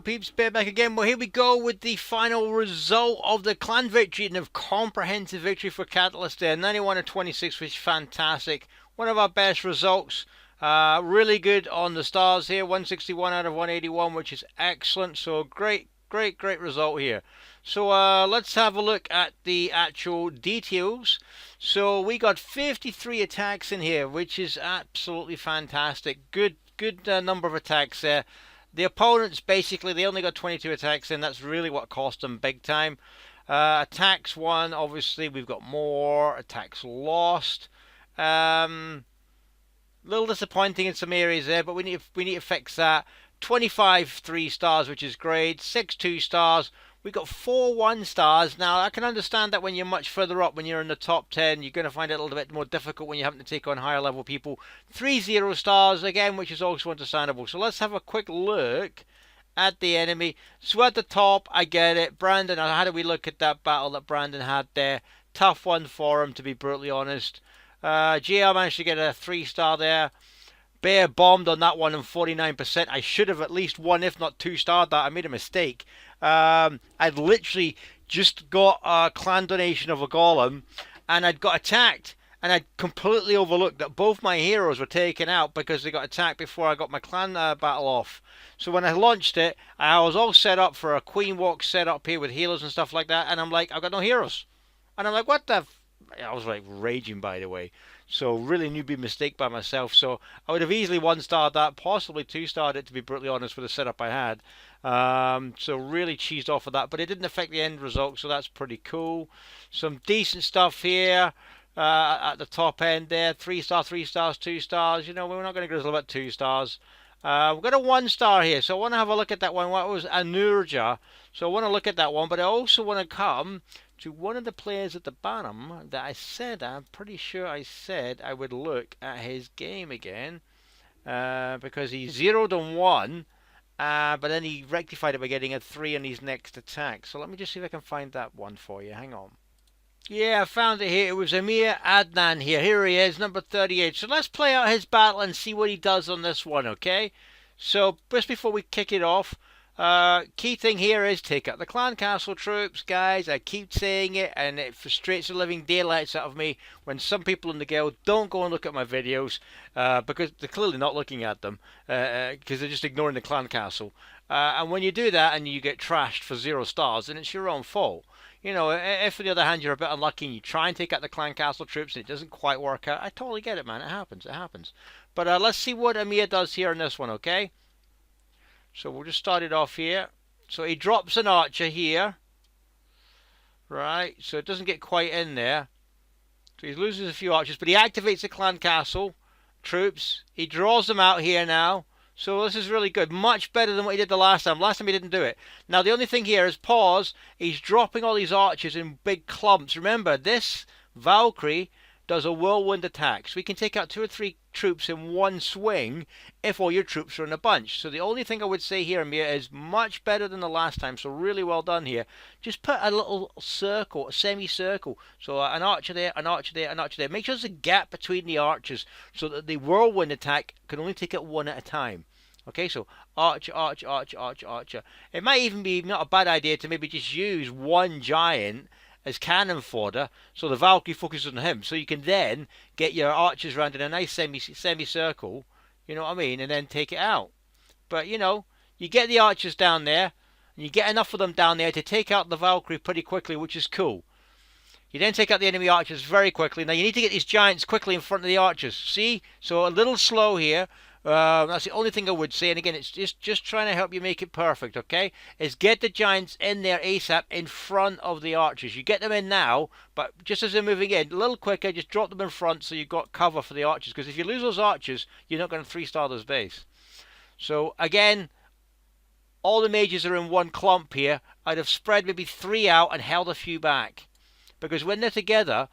peeps, Bear back again. Well, here we go with the final result of the clan victory and a comprehensive victory for Catalyst there. 91 of 26, which is fantastic. One of our best results. Really good on the stars here. 161 out of 181, which is excellent. So great result here. So let's have a look at the actual details. So we got 53 attacks in here, which is absolutely fantastic. Good number of attacks there. The opponents, basically, they only got 22 attacks in. That's really what cost them big time. Attacks won, obviously, we've got more. Attacks lost. Little disappointing in some areas there, but we need to fix that. 25 3 stars, which is great. 6 2 stars. We got 4 1 stars. Now, I can understand that when you're much further up, when you're in the top 10, you're going to find it a little bit more difficult when you're having to take on higher level people. 3 0 stars, again, which is also understandable. So let's have a quick look at the enemy. So at the top, I get it. Brandon, how do we look at that battle that Brandon had there? Tough one for him, to be brutally honest. GL managed to get a 3 star there. Bear bombed on that one and 49%. I should have at least 1, if not 2 starred that. I made a mistake. I'd literally just got a clan donation of a golem and I'd got attacked. And I'd completely overlooked that both my heroes were taken out because they got attacked before I got my clan battle off. So when I launched it, I was all set up for a queen walk set up here with healers and stuff like that. And I'm like, I've got no heroes. And I'm like, what the... I was like raging, by the way. So really newbie mistake by myself. So I would have easily 1-starred that, possibly 2-starred it, to be brutally honest, with the setup I had. So really cheesed off of that, but it didn't affect the end result, so that's pretty cool. Some decent stuff here at the top end there. 3 star, 3 stars, 2 stars. You know, we're not going to grizzle about 2 stars. We've got a 1 star here, so I want to have a look at that one. What was Anurja? So I want to look at that one, but I also want to come to one of the players at the bottom that I said, I'm pretty sure I said I would look at his game again, because he 0'd on 1, but then he rectified it by getting a 3 on his next attack. So let me just see if I can find that one for you. Hang on. Yeah, I found it here. It was Amir Adnan here. Here he is, number 38. So let's play out his battle and see what he does on this one, okay? So just before we kick it off, key thing here is take out the clan castle troops, guys. I keep saying it, and it frustrates the living daylights out of me when some people in the guild don't go and look at my videos, because they're clearly not looking at them, because they're just ignoring the clan castle. And when you do that and you get trashed for 0 stars, then it's your own fault. You know, if on the other hand you're a bit unlucky and you try and take out the clan castle troops and it doesn't quite work out, I totally get it, man. It happens. But let's see what Amir does here in this one, okay? So we'll just start it off here. So he drops an archer here. Right, so it doesn't get quite in there. So he loses a few archers, but he activates the clan castle troops. He draws them out here now. So this is really good. Much better than what he did the last time. Last time he didn't do it. Now the only thing here is pause. He's dropping all these archers in big clumps. Remember, this Valkyrie does a whirlwind attack. So we can take out 2 or 3 troops in one swing if all your troops are in a bunch. So the only thing I would say here, Amir, is much better than the last time. So really well done here. Just put a little circle, a semicircle. So an archer there, an archer there, an archer there. Make sure there's a gap between the archers so that the whirlwind attack can only take it one at a time. Okay, so archer, archer, archer, archer, archer. It might even be not a bad idea to maybe just use one giant as cannon fodder, so the Valkyrie focuses on him, so you can then get your archers around in a nice semicircle, you know what I mean, and then take it out. But you know, you get the archers down there, and you get enough of them down there to take out the Valkyrie pretty quickly, which is cool. You then take out the enemy archers very quickly. Now you need to get these giants quickly in front of the archers. See, so a little slow here. That's the only thing I would say, and again, it's just trying to help you make it perfect, okay? Is get the giants in there ASAP in front of the archers. You get them in now, but just as they're moving in, a little quicker, just drop them in front so you've got cover for the archers, because if you lose those archers, you're not going to 3-star this base. So, again, all the mages are in one clump here. I'd have spread maybe 3 out and held a few back, because when they're together,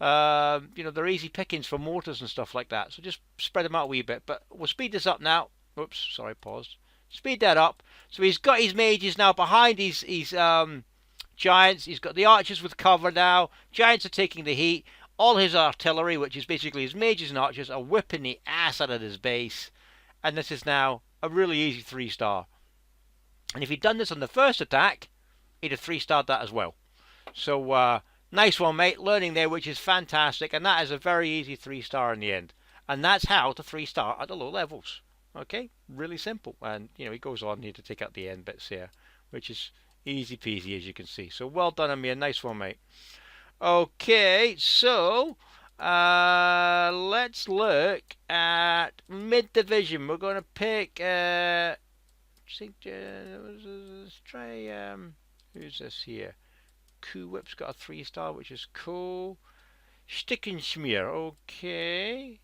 you know, they're easy pickings for mortars and stuff like that. So just spread them out a wee bit. But we'll speed this up now. Oops, sorry, paused. Speed that up. So he's got his mages now behind his giants. He's got the archers with cover now. Giants are taking the heat. All his artillery, which is basically his mages and archers, are whipping the ass out of his base. And this is now a really easy 3-star. And if he'd done this on the first attack, he'd have 3-starred that as well. So nice one, mate. Learning there, which is fantastic. And that is a very easy 3-star in the end. And that's how to 3-star at the low levels. Okay, really simple. And he goes on here to take out the end bits here, which is easy peasy, as you can see. So well done on me. A nice one, mate. Okay, so let's look at mid division. We're going to pick. Let's try. Who's this here? Coup Whip's got a 3-star, which is cool. Stickenschmier, okay.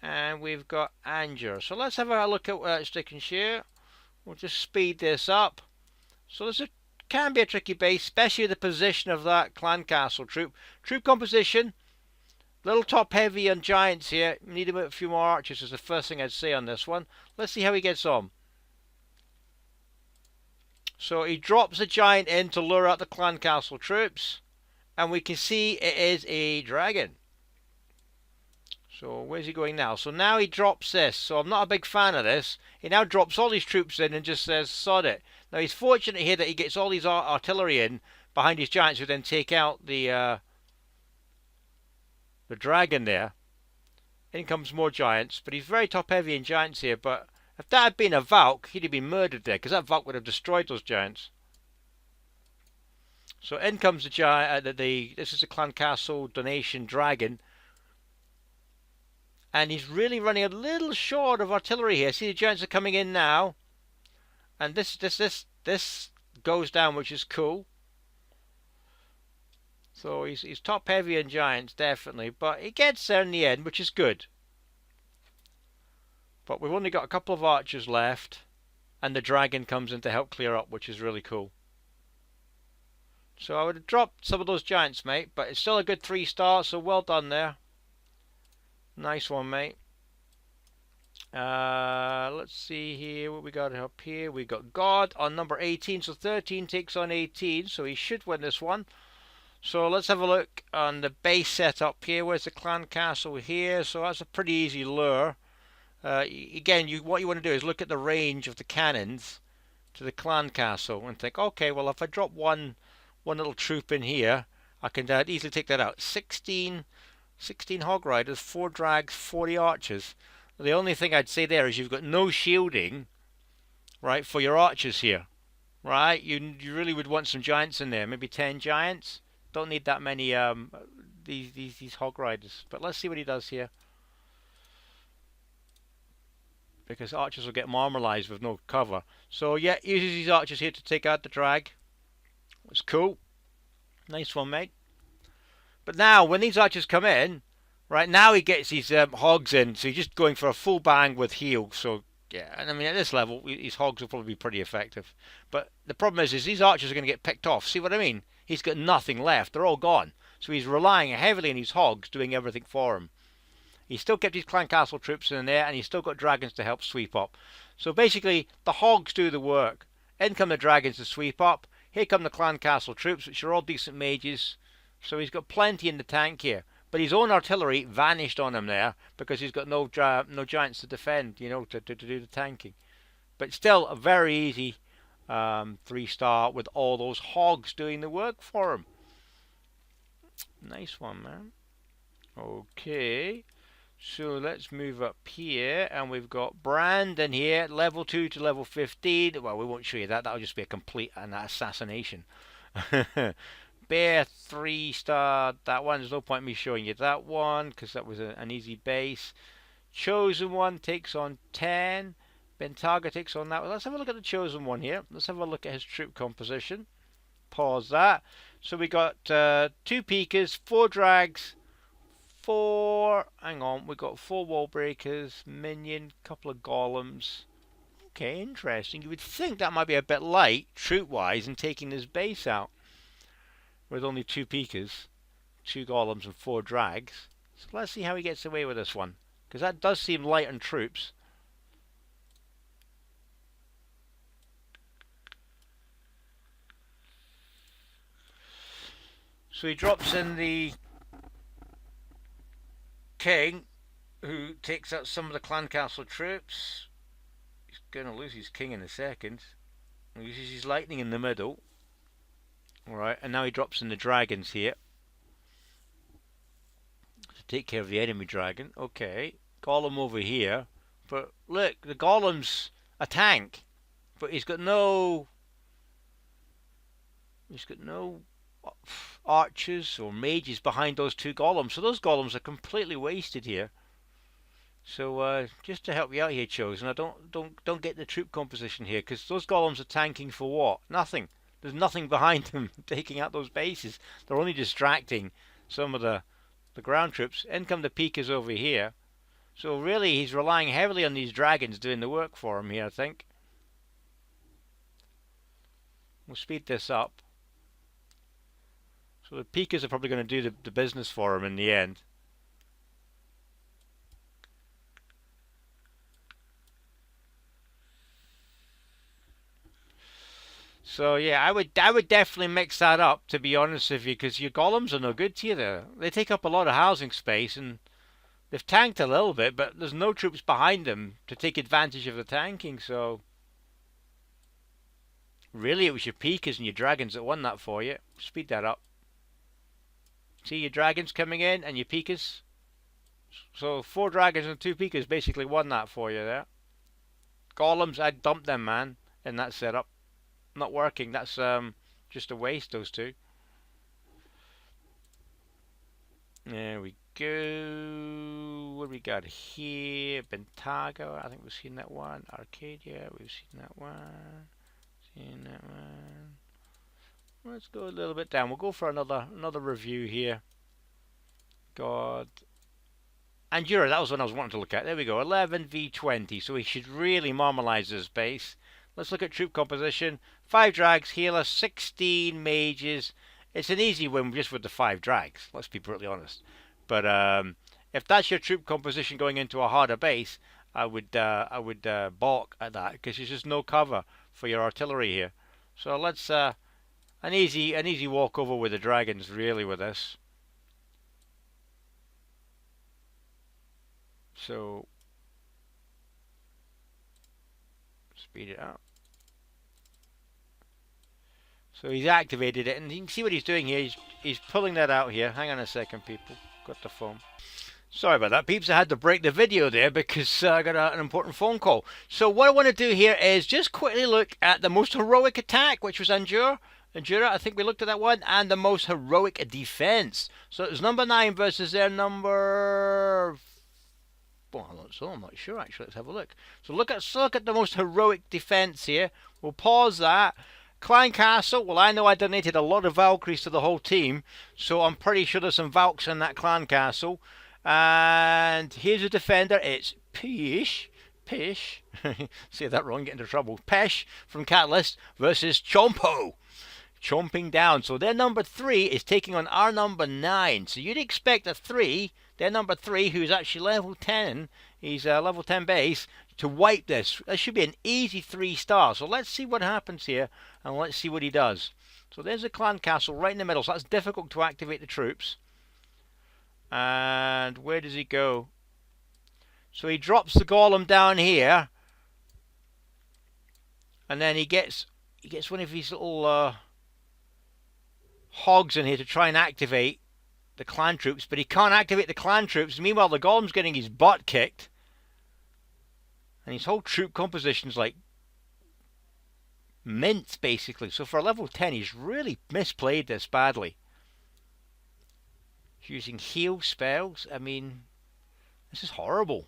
And we've got Anger. So let's have a look at Stickenschmier. We'll just speed this up. So this can be a tricky base, especially the position of that clan castle troop. Troop composition, little top heavy on giants here. Need a few more archers is the first thing I'd say on this one. Let's see how he gets on. So he drops a giant in to lure out the clan castle troops. And we can see it is a dragon. So where's he going now? So now he drops this. So I'm not a big fan of this. He now drops all his troops in and just says, sod it. Now he's fortunate here that he gets all these artillery in behind his giants who then take out the dragon there. In comes more giants. But he's very top heavy in giants here. But if that had been a Valk, he'd have been murdered there. Because that Valk would have destroyed those giants. So in comes the giant. This is the clan castle donation dragon. And he's really running a little short of artillery here. See, the giants are coming in now. And this goes down, which is cool. So he's top heavy in giants, definitely. But he gets there in the end, which is good. But we've only got a couple of archers left. And the dragon comes in to help clear up, which is really cool. So I would have dropped some of those giants, mate. But it's still a good 3-star, so well done there. Nice one, mate. Let's see here what we got up here. We got God on number 18. So 13 takes on 18. So he should win this one. So let's have a look on the base setup here. Where's the clan castle here? So that's a pretty easy lure. Again, what you want to do is look at the range of the cannons to the clan castle and think, okay, well, if I drop one little troop in here, I can easily take that out. 16 hog riders, 4 drags, 40 archers. The only thing I'd say there is you've got no shielding, right, for your archers here, right? You really would want some giants in there, maybe 10 giants. Don't need that many these hog riders. But let's see what he does here, because archers will get marmalized with no cover. So yeah, uses these archers here to take out the drag. It's cool. Nice one, mate. But now, when these archers come in, right, now he gets his hogs in, so he's just going for a full bang with heal. So, yeah, and I mean, at this level, his hogs will probably be pretty effective. But the problem is these archers are going to get picked off. See what I mean? He's got nothing left. They're all gone. So he's relying heavily on his hogs doing everything for him. He's still kept his clan castle troops in there, and he's still got dragons to help sweep up. So basically, the hogs do the work. In come the dragons to sweep up. Here come the clan castle troops, which are all decent mages. So he's got plenty in the tank here. But his own artillery vanished on him there because he's got no giants to defend, to do the tanking. But still a very easy 3-star with all those hogs doing the work for him. Nice one, man. Okay. So let's move up here, and we've got Brandon here, level 2 to level 15. Well, we won't show you that. That'll just be a complete assassination. Bear 3-star, that one. There's no point in me showing you that one because that was an easy base. Chosen One takes on 10. Bentaga takes on that one. Let's have a look at the Chosen One here. Let's have a look at his troop composition. Pause that. So we got 2 Peekers, 4 Drags, 4... Hang on, we got 4 Wall Breakers, Minion, couple of Golems. Okay, interesting. You would think that might be a bit light, troop-wise, in taking this base out. With only 2 Peekers, 2 Golems and 4 Drags. So let's see how he gets away with this one. Because that does seem light on troops. So he drops in the king, who takes out some of the clan castle troops. He's going to lose his king in a second. He uses his lightning in the middle. Alright, and now he drops in the dragons here to take care of the enemy dragon. Okay, golem over here. But look, the golem's a tank. But he's got no archers or mages behind those two golems. So those golems are completely wasted here. So just to help you out here, Chosen, I don't get the troop composition here, because those golems are tanking for what? Nothing. There's nothing behind them taking out those bases. They're only distracting some of the ground troops. In come the Pikas over here. So really, he's relying heavily on these dragons doing the work for him here, I think. We'll speed this up. So the Pikas are probably going to do the business for him in the end. So yeah, I would definitely mix that up, to be honest with you, because your golems are no good to you there. They take up a lot of housing space, and they've tanked a little bit, but there's no troops behind them to take advantage of the tanking. So really, it was your Pikas and your dragons that won that for you. Speed that up. See your dragons coming in and your Pikas. So 4 dragons and 2 Pikas basically won that for you there. Golems, I'd dump them, man, in that setup. Not working. That's just a waste, those two. There we go. What do we got here? Bentago, I think we've seen that one. Arcadia, we've seen that one. Seen that one. Let's go a little bit down. We'll go for another review here. God. Andura, that was one I was wanting to look at. There we go. 11 v20. So he should really marmalize his base. Let's look at troop composition. 5 drags, healer, 16 mages. It's an easy win just with the 5 drags. Let's be brutally honest. But if that's your troop composition going into a harder base, I would balk at that, because there's just no cover for your artillery here. So let's an easy walkover with the dragons really with this. So speed it up. So he's activated it, and you can see what he's doing here. He's pulling that out here. Hang on a second, people. Got the phone. Sorry about that, peeps. I had to break the video there because I got an important phone call. So what I want to do here is just quickly look at the most heroic attack, which was Andura. I think we looked at that one, and the most heroic defense. So it was number 9 versus their number... Well, I'm not sure actually. Let's have a look. So look at the most heroic defense here. We'll pause that. Clan Castle, well, I know I donated a lot of Valkyries to the whole team, so I'm pretty sure there's some Valks in that Clan Castle. And here's a defender. It's Pish, say that wrong, get into trouble. Pesh from Catalyst versus Chompo, chomping down. So their number 3 is taking on our number 9. So you'd expect a 3, their number 3, who's actually level 10, he's level 10 base, to wipe this. That should be an easy 3-star. So let's see what happens here, and let's see what he does. So there's a Clan Castle right in the middle, so that's difficult to activate the troops. And where does he go? So he drops the golem down here, and then he gets one of these little hogs in here to try and activate the clan troops, but he can't activate the clan troops. Meanwhile, the golem's getting his butt kicked, and his whole troop composition's like mince, basically. So for a level 10, he's really misplayed this badly. He's using heal spells. I mean, this is horrible.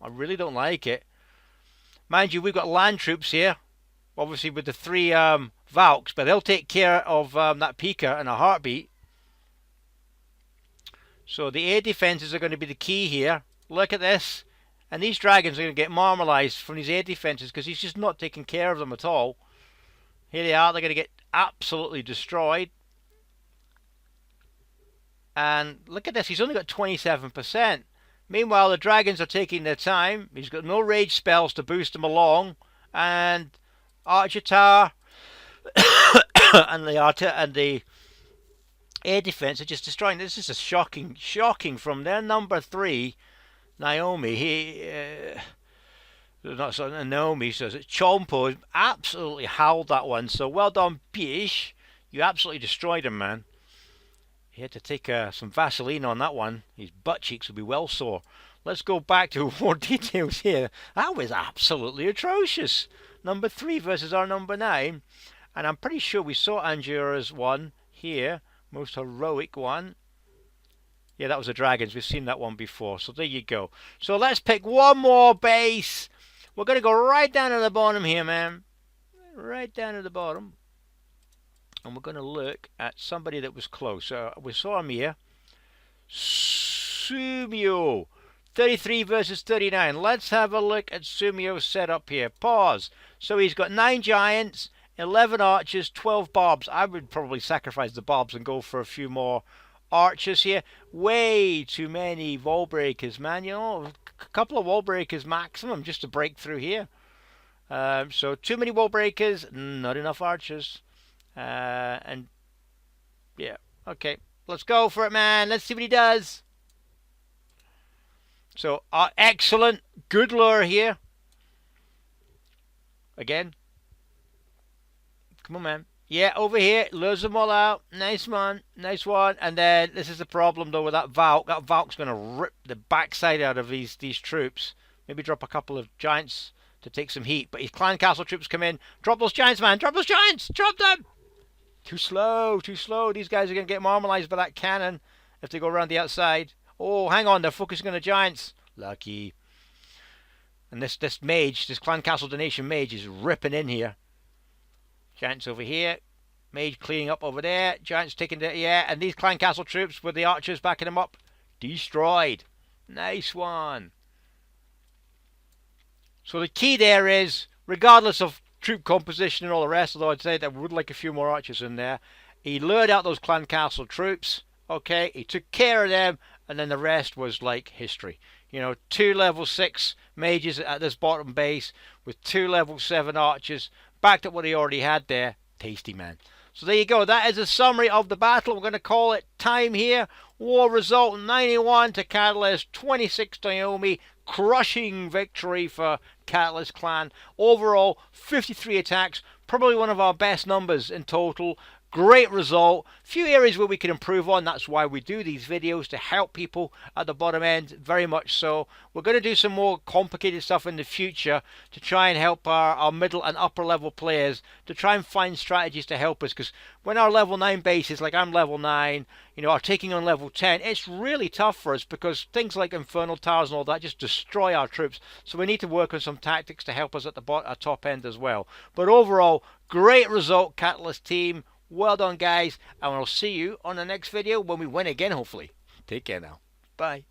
I really don't like it. Mind you, we've got land troops here, obviously with the 3 Valks, but they'll take care of that Pika in a heartbeat. So the air defenses are going to be the key here. Look at this. And these dragons are going to get marmalized from these air defenses because he's just not taking care of them at all. Here they are. They're going to get absolutely destroyed. And look at this. He's only got 27%. Meanwhile, the dragons are taking their time. He's got no rage spells to boost them along. And Archer Tower and the air defense are just destroying. This is a shocking from their number 3, Naomi. Not so Naomi says it. Chompo absolutely howled that one. So well done, Bish. You absolutely destroyed him, man. He had to take some Vaseline on that one. His butt cheeks would be well sore. Let's go back to more details here. That was absolutely atrocious. Number 3 versus our number 9. And I'm pretty sure we saw Angera's one here. Most heroic one. Yeah, that was the Dragons. We've seen that one before. So there you go. So let's pick one more base. We're going to go right down to the bottom here, man. Right down to the bottom. And we're going to look at somebody that was close. We saw him here. Sumio. 33 versus 39. Let's have a look at Sumio's setup here. Pause. So he's got 9 giants, 11 archers, 12 barbs. I would probably sacrifice the barbs and go for a few more archers here. Way too many wall breakers, man. You know, a couple of wall breakers maximum just to break through here. So too many wall breakers, not enough archers. And yeah, okay, let's go for it, man. Let's see what he does. So excellent, good lure here. Again, come on, man. Yeah, over here, lures them all out. Nice one, nice one. And then this is the problem though with that Valk. That Valk's going to rip the backside out of these troops. Maybe drop a couple of giants to take some heat. But his clan castle troops come in. Drop those giants, man. Drop those giants. Drop them. Too slow, too slow. These guys are going to get marmalized by that cannon if they go around the outside. Oh, hang on. They're focusing on the giants. Lucky. And this mage, this clan castle donation mage is ripping in here. Giants over here. Mage cleaning up over there. Giants taking the... Yeah, and these clan castle troops with the archers backing them up. Destroyed. Nice one. So the key there is, regardless of troop composition and all the rest, although I'd say that we would like a few more archers in there, he lured out those clan castle troops. Okay, he took care of them, and then the rest was like history. You know, 2 level 6 mages at this bottom base with 2 level 7 archers, backed up what he already had there. Tasty, man. So there you go. That is a summary of the battle. We're going to call it time here. War result 91 to Catalyst, 26 to Naomi. Crushing victory for Catalyst clan. Overall, 53 attacks. Probably one of our best numbers in total. Great result. Few areas where we can improve on. That's why we do these videos, to help people at the bottom end. Very much so. We're going to do some more complicated stuff in the future to try and help our middle and upper level players, to try and find strategies to help us. Because when our level 9 bases, like I'm level 9, you know, are taking on level 10, it's really tough for us because things like Infernal Towers and all that just destroy our troops. So we need to work on some tactics to help us at the top end as well. But overall, great result, Catalyst team. Well done, guys, and I'll see you on the next video when we win again, hopefully. Take care now. Bye.